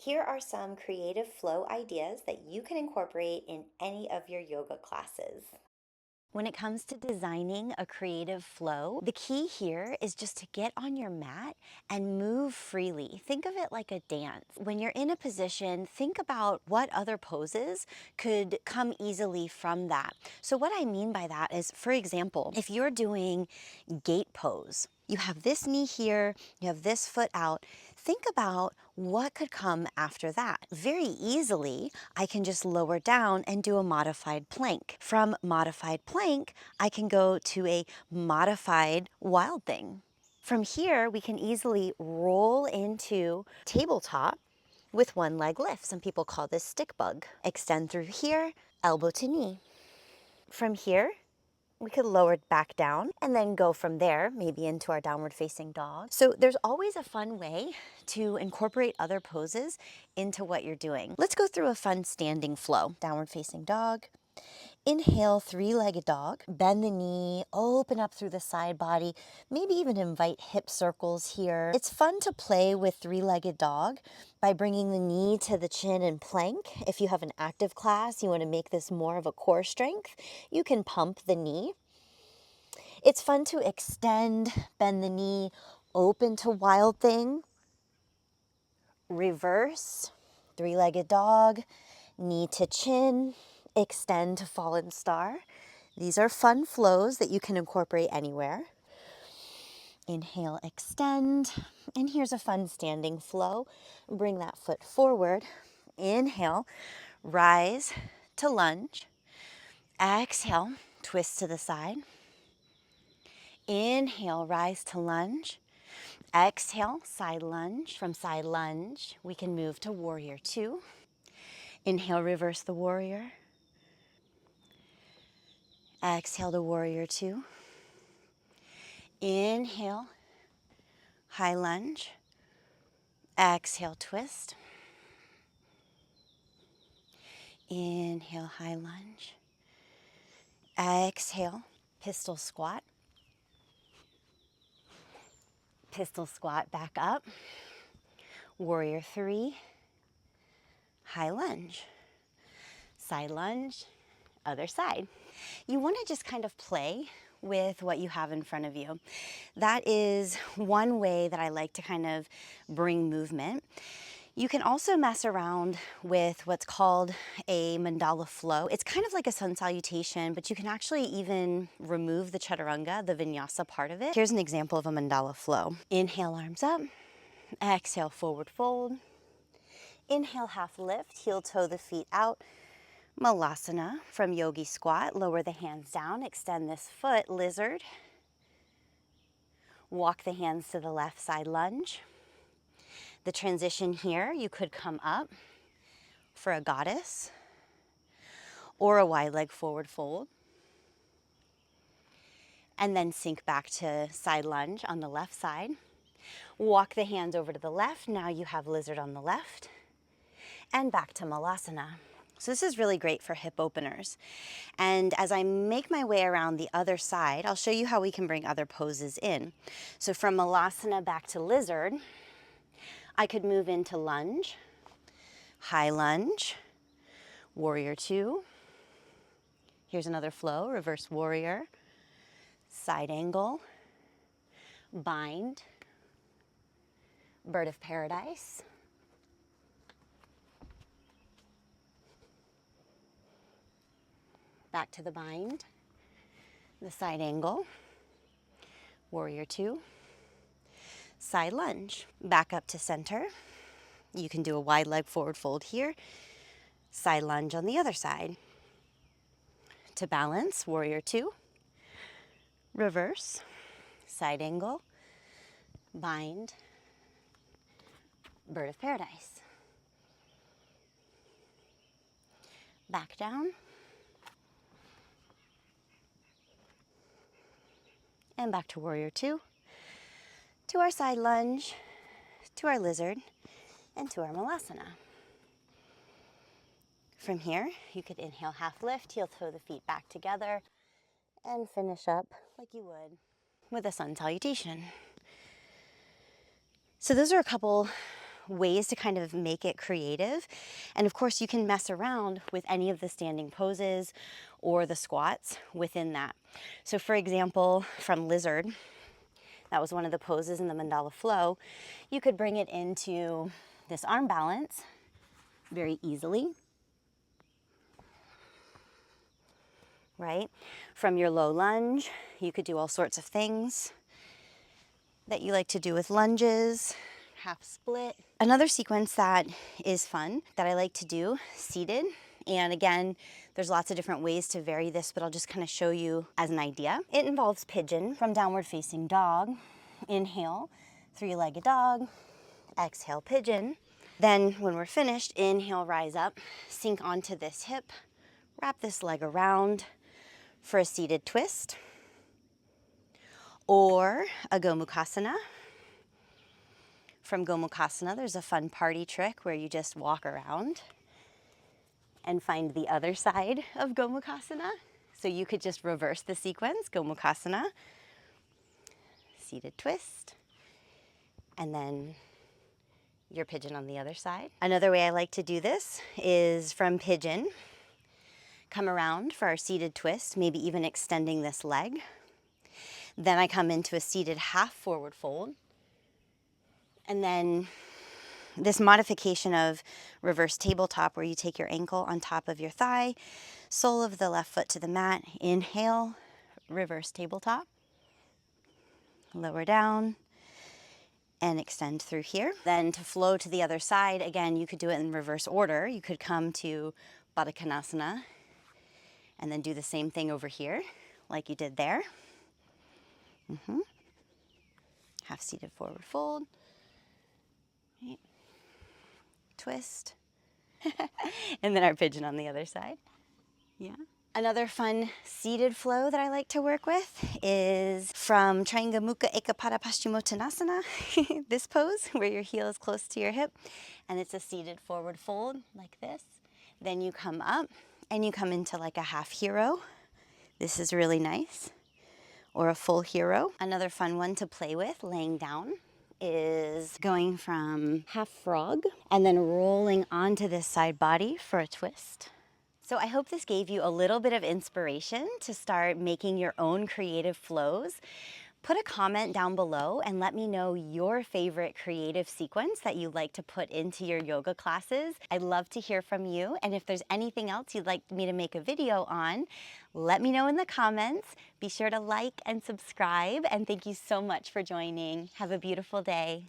Here are some creative flow ideas that you can incorporate in any of your yoga classes. When it comes to designing a creative flow, the key here is just to get on your mat and move freely. Think of it like a dance. When you're in a position, think about what other poses could come easily from that. So what I mean by that is, for example, if you're doing gate pose, you have this knee here, you have this foot out. Think about what could come after that. Very easily, I can just lower down and do a modified plank. From modified plank, I can go to a modified wild thing. From here, we can easily roll into tabletop with one leg lift. Some people call this stick bug. Extend through here, elbow to knee. From here, we could lower it back down and then go from there, maybe into our downward facing dog. So there's always a fun way to incorporate other poses into what you're doing. Let's go through a fun standing flow. Downward facing dog. Inhale, three-legged dog. Bend the knee, open up through the side body, maybe even invite hip circles here. It's fun to play with three-legged dog by bringing the knee to the chin and plank. If you have an active class, you want to make this more of a core strength, you can pump the knee. It's fun to extend, bend the knee, open to wild thing, reverse, three-legged dog, knee to chin, extend to fallen star. These are fun flows that you can incorporate anywhere. Inhale, extend, and here's a fun standing flow. Bring that foot forward. Inhale, rise to lunge. Exhale, twist to the side. Inhale, rise to lunge. Exhale, side lunge. From side lunge, we can move to warrior two. Inhale, reverse the warrior. Exhale to warrior two. Inhale, high lunge. Exhale, twist. Inhale, high lunge. Exhale, pistol squat. Pistol squat back up. Warrior three, high lunge. Side lunge, other side. You want to just kind of play with what you have in front of you. That is one way that I like to kind of bring movement. You can also mess around with what's called a mandala flow. It's kind of like a sun salutation, but you can actually even remove the chaturanga, the vinyasa part of it. Here's an example of a mandala flow. Inhale, arms up. Exhale, forward fold. Inhale, half lift, heel toe the feet out. Malasana from yogi squat. Lower the hands down, extend this foot, lizard. Walk the hands to the left side lunge. The transition here, you could come up for a goddess or a wide leg forward fold. And then sink back to side lunge on the left side. Walk the hands over to the left. Now you have lizard on the left. And back to Malasana. So this is really great for hip openers. And as I make my way around the other side, I'll show you how we can bring other poses in. So from Malasana back to lizard, I could move into lunge, high lunge, warrior two. Here's another flow, reverse warrior, side angle, bind, bird of paradise. Back to the bind, the side angle, warrior two, side lunge, back up to center. You can do a wide leg forward fold here, side lunge on the other side. To balance, warrior two, reverse, side angle, bind, bird of paradise. Back down, and back to warrior two, to our side lunge, to our lizard, and to our Malasana. From here, you could inhale, half lift, heel toe the feet back together, and finish up like you would with a sun salutation. So those are a couple ways to kind of make it creative. And of course, you can mess around with any of the standing poses or the squats within that. So for example, from lizard, that was one of the poses in the mandala flow, you could bring it into this arm balance very easily, right? From your low lunge, you could do all sorts of things that you like to do with lunges, half split. Another sequence that is fun that I like to do seated, and again, there's lots of different ways to vary this, but I'll just kind of show you as an idea. It involves pigeon from downward facing dog. Inhale, three-legged dog. Exhale, pigeon. Then when we're finished, inhale, rise up, sink onto this hip, wrap this leg around for a seated twist. Or a Gomukhasana. From Gomukhasana, there's a fun party trick where you just walk around and find the other side of Gomukhasana. So you could just reverse the sequence, Gomukhasana, seated twist, and then your pigeon on the other side. Another way I like to do this is from pigeon, come around for our seated twist, maybe even extending this leg. Then I come into a seated half forward fold. And then this modification of reverse tabletop where you take your ankle on top of your thigh, sole of the left foot to the mat, inhale, reverse tabletop, lower down, and extend through here. Then to flow to the other side, again, you could do it in reverse order. You could come to Baddha Konasana and then do the same thing over here like you did there. Half seated forward fold. Right. Twist. And then our pigeon on the other side. Yeah. Another fun seated flow that I like to work with is from Trianga Mukha Ekapada Paschimottanasana, this pose where your heel is close to your hip, and it's a seated forward fold like this. Then you come up and you come into like a half hero. This is really nice. Or a full hero. Another fun one to play with, laying down, is going from half frog and then rolling onto this side body for a twist. So I hope this gave you a little bit of inspiration to start making your own creative flows. Put a comment down below and let me know your favorite creative sequence that you'd like to put into your yoga classes. I'd love to hear from you. And if there's anything else you'd like me to make a video on, let me know in the comments. Be sure to like and subscribe. And thank you so much for joining. Have a beautiful day.